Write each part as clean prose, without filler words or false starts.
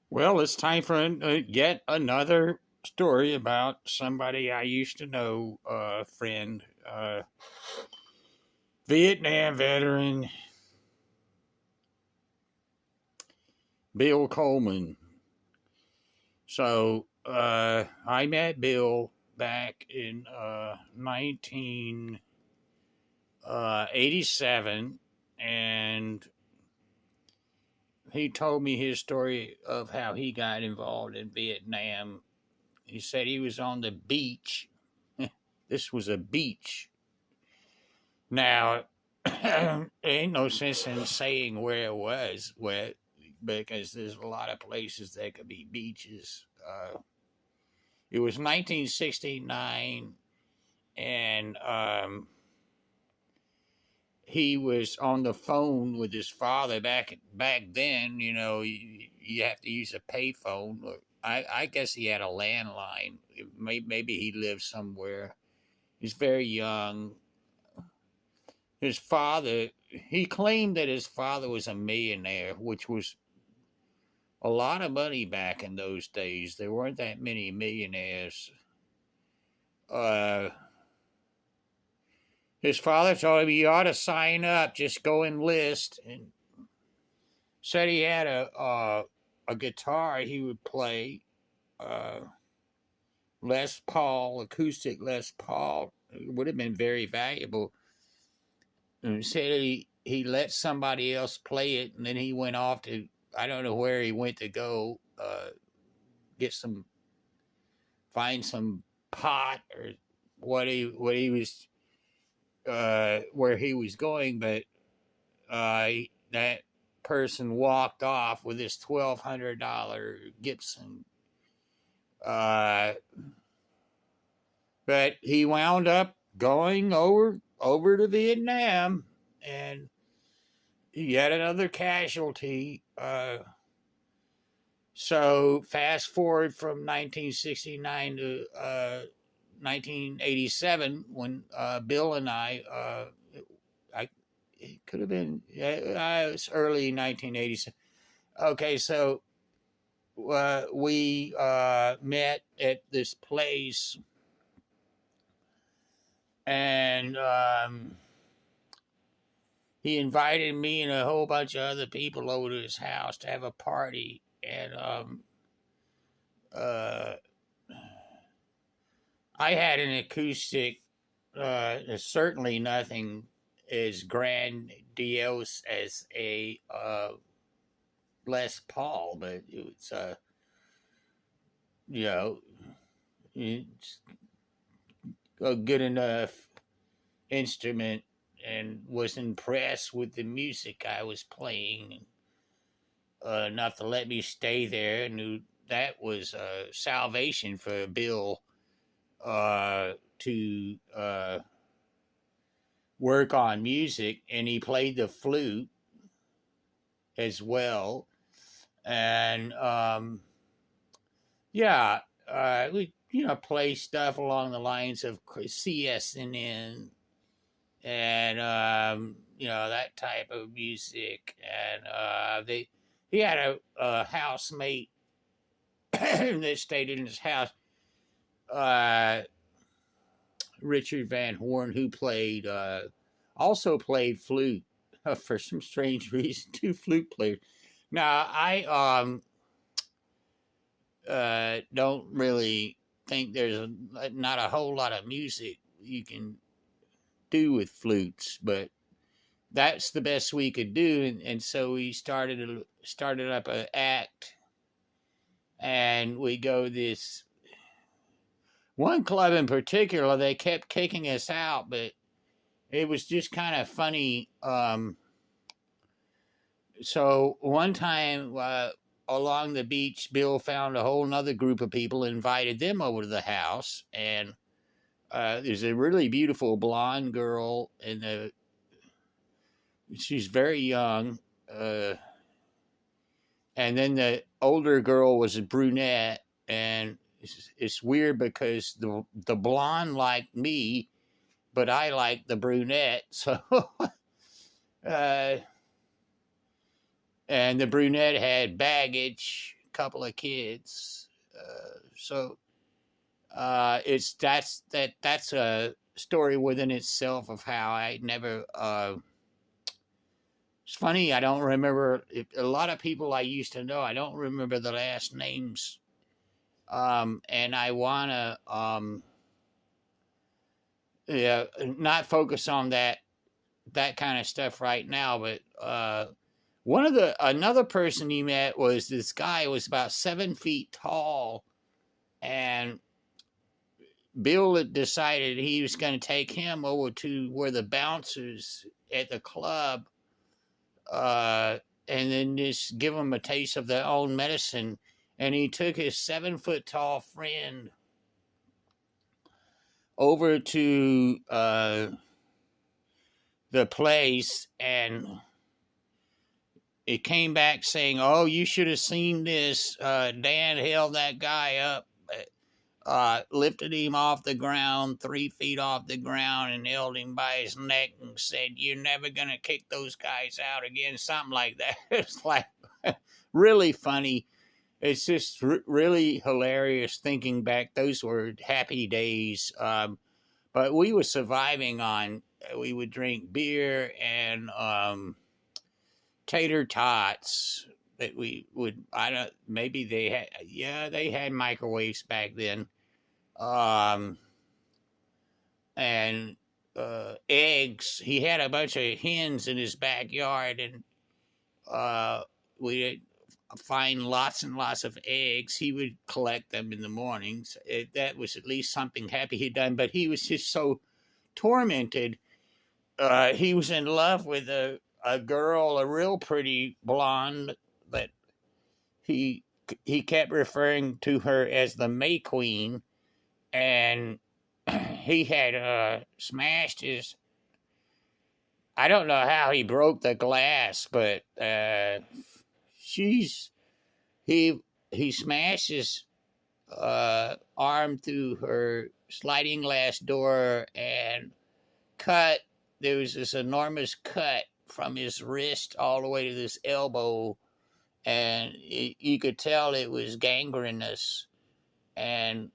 Well, it's time for yet another story about somebody I used to know, a friend, Vietnam veteran Bill Coleman. I met Bill back in 1987, and he told me his story of how he got involved in Vietnam. He said he was on the beach. This was a beach. Now, ain't no sense in saying where it was, because there's a lot of places that could be beaches. It was 1969, and he was on the phone with his father. Back then. You have to use a payphone. I guess he had a landline. Maybe he lived somewhere. He's very young. His father, he claimed that his father was a millionaire, which was a lot of money back in those days. There weren't that many millionaires. Uh, his father told him, "You ought to sign up, just go enlist," and said he had a guitar he would play, uh, Les Paul, acoustic Les Paul. It would have been very valuable. And said he let somebody else play it, and then he went off to, I don't know where he went to go, find some pot or what he was where he was going, but that person walked off with his $1,200 Gibson. But he wound up going over to Vietnam, and yet another casualty. So fast forward from 1969 to 1987, when Bill and it could have been, it was early 1987. Okay, so we met at this place, and he invited me and a whole bunch of other people over to his house to have a party. And I had an acoustic, certainly nothing as grandiose as a Les Paul, but it was, it's a good enough instrument, and was impressed with the music I was playing enough to let me stay there. And knew that was salvation for Bill to work on music, and he played the flute as well. And we play stuff along the lines of CSNN and that type of music. And he had a housemate that stayed in his house, Richard Van Horn, who also played flute for some strange reason. Two flute players. Now, I don't really think there's not a whole lot of music you can do with flutes, but that's the best we could do. And so we started up an act, and we go this one club in particular. They kept kicking us out, but it was just kind of funny. So one time along the beach, Bill found a whole nother group of people, invited them over to the house, and there's a really beautiful blonde girl, and she's very young, and then the older girl was a brunette, and it's weird because the blonde liked me, but I liked the brunette, so and the brunette had baggage, couple of kids. So that's a story within itself of how I never. It's funny, I don't remember a lot of people I used to know. I don't remember the last names, and I wanna yeah, not focus on that kind of stuff right now. But another person he met was this guy who was about 7 feet tall, and Bill had decided he was going to take him over to where the bouncers at the club, and then just give them a taste of their own medicine. And he took his 7 foot tall friend over to the place, and it came back saying, "Oh, you should have seen this. Dan held that guy up, lifted him off the ground, 3 feet off the ground, and held him by his neck and said, 'You're never going to kick those guys out again.'" Something like that. It's like really funny. It's just really hilarious thinking back. Those were happy days. But we were surviving on, we would drink beer and tater tots that we would, I don't, maybe they had, yeah, they had microwaves back then. And eggs. He had a bunch of hens in his backyard, and we'd find lots and lots of eggs. He would collect them in the mornings. That was at least something happy he'd done, but he was just so tormented. He was in love with a girl, a real pretty blonde, that he kept referring to her as the May Queen, and he had smashed his. I don't know how he broke the glass, but he smashed his arm through her sliding glass door and cut. There was this enormous cut from his wrist all the way to this elbow, and you could tell it was gangrenous. And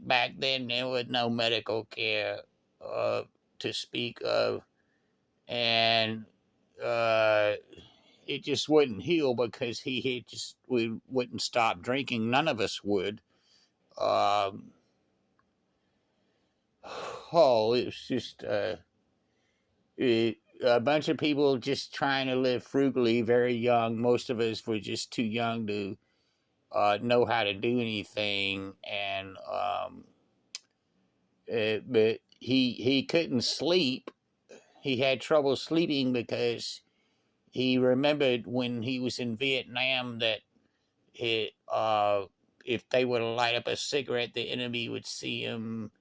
back then there was no medical care to speak of, and it just wouldn't heal because we wouldn't stop drinking. None of us would. Oh, it was just a bunch of people just trying to live frugally, very young. Most of us were just too young to know how to do anything, and but he couldn't sleep. He had trouble sleeping because he remembered when he was in Vietnam that if they were to light up a cigarette, the enemy would see him,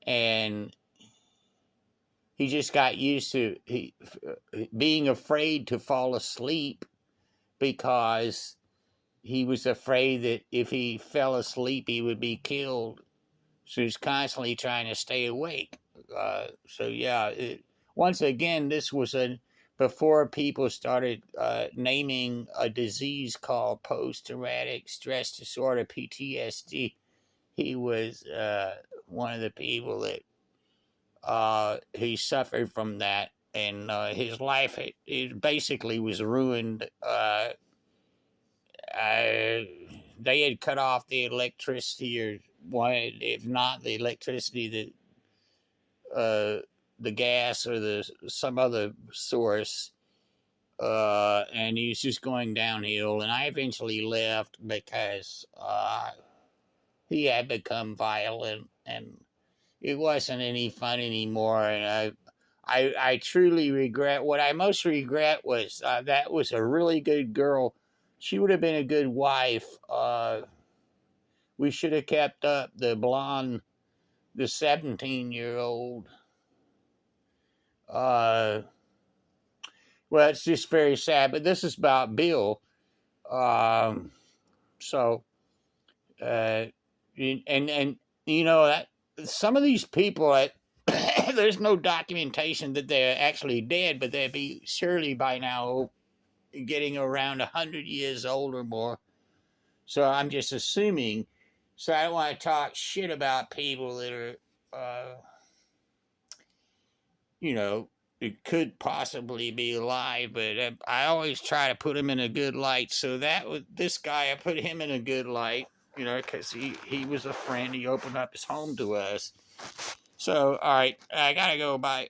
and he just got used to being afraid to fall asleep, because he was afraid that if he fell asleep, he would be killed. So he's constantly trying to stay awake. Once again, this was before people started naming a disease called post-traumatic stress disorder, PTSD. He was one of the people that he suffered from that, and his life it basically was ruined. They had cut off the electricity, or if not the electricity, the gas or some other source, and he was just going downhill. And I eventually left because he had become violent, and it wasn't any fun anymore. And I truly regret. What I most regret was that was a really good girl. She would have been a good wife. We should have kept up the blonde, the 17-year-old. Well, it's just very sad. But this is about Bill. And you know that some of these people, there's no documentation that they're actually dead, but they'd be surely by now getting around 100 years old or more. So I'm just assuming. So I don't want to talk shit about people that are, you know, it could possibly be alive, but I always try to put him in a good light. So that was this guy. I put him in a good light, you know, because he was a friend. He opened up his home to us. So, all right, I gotta go. Bye.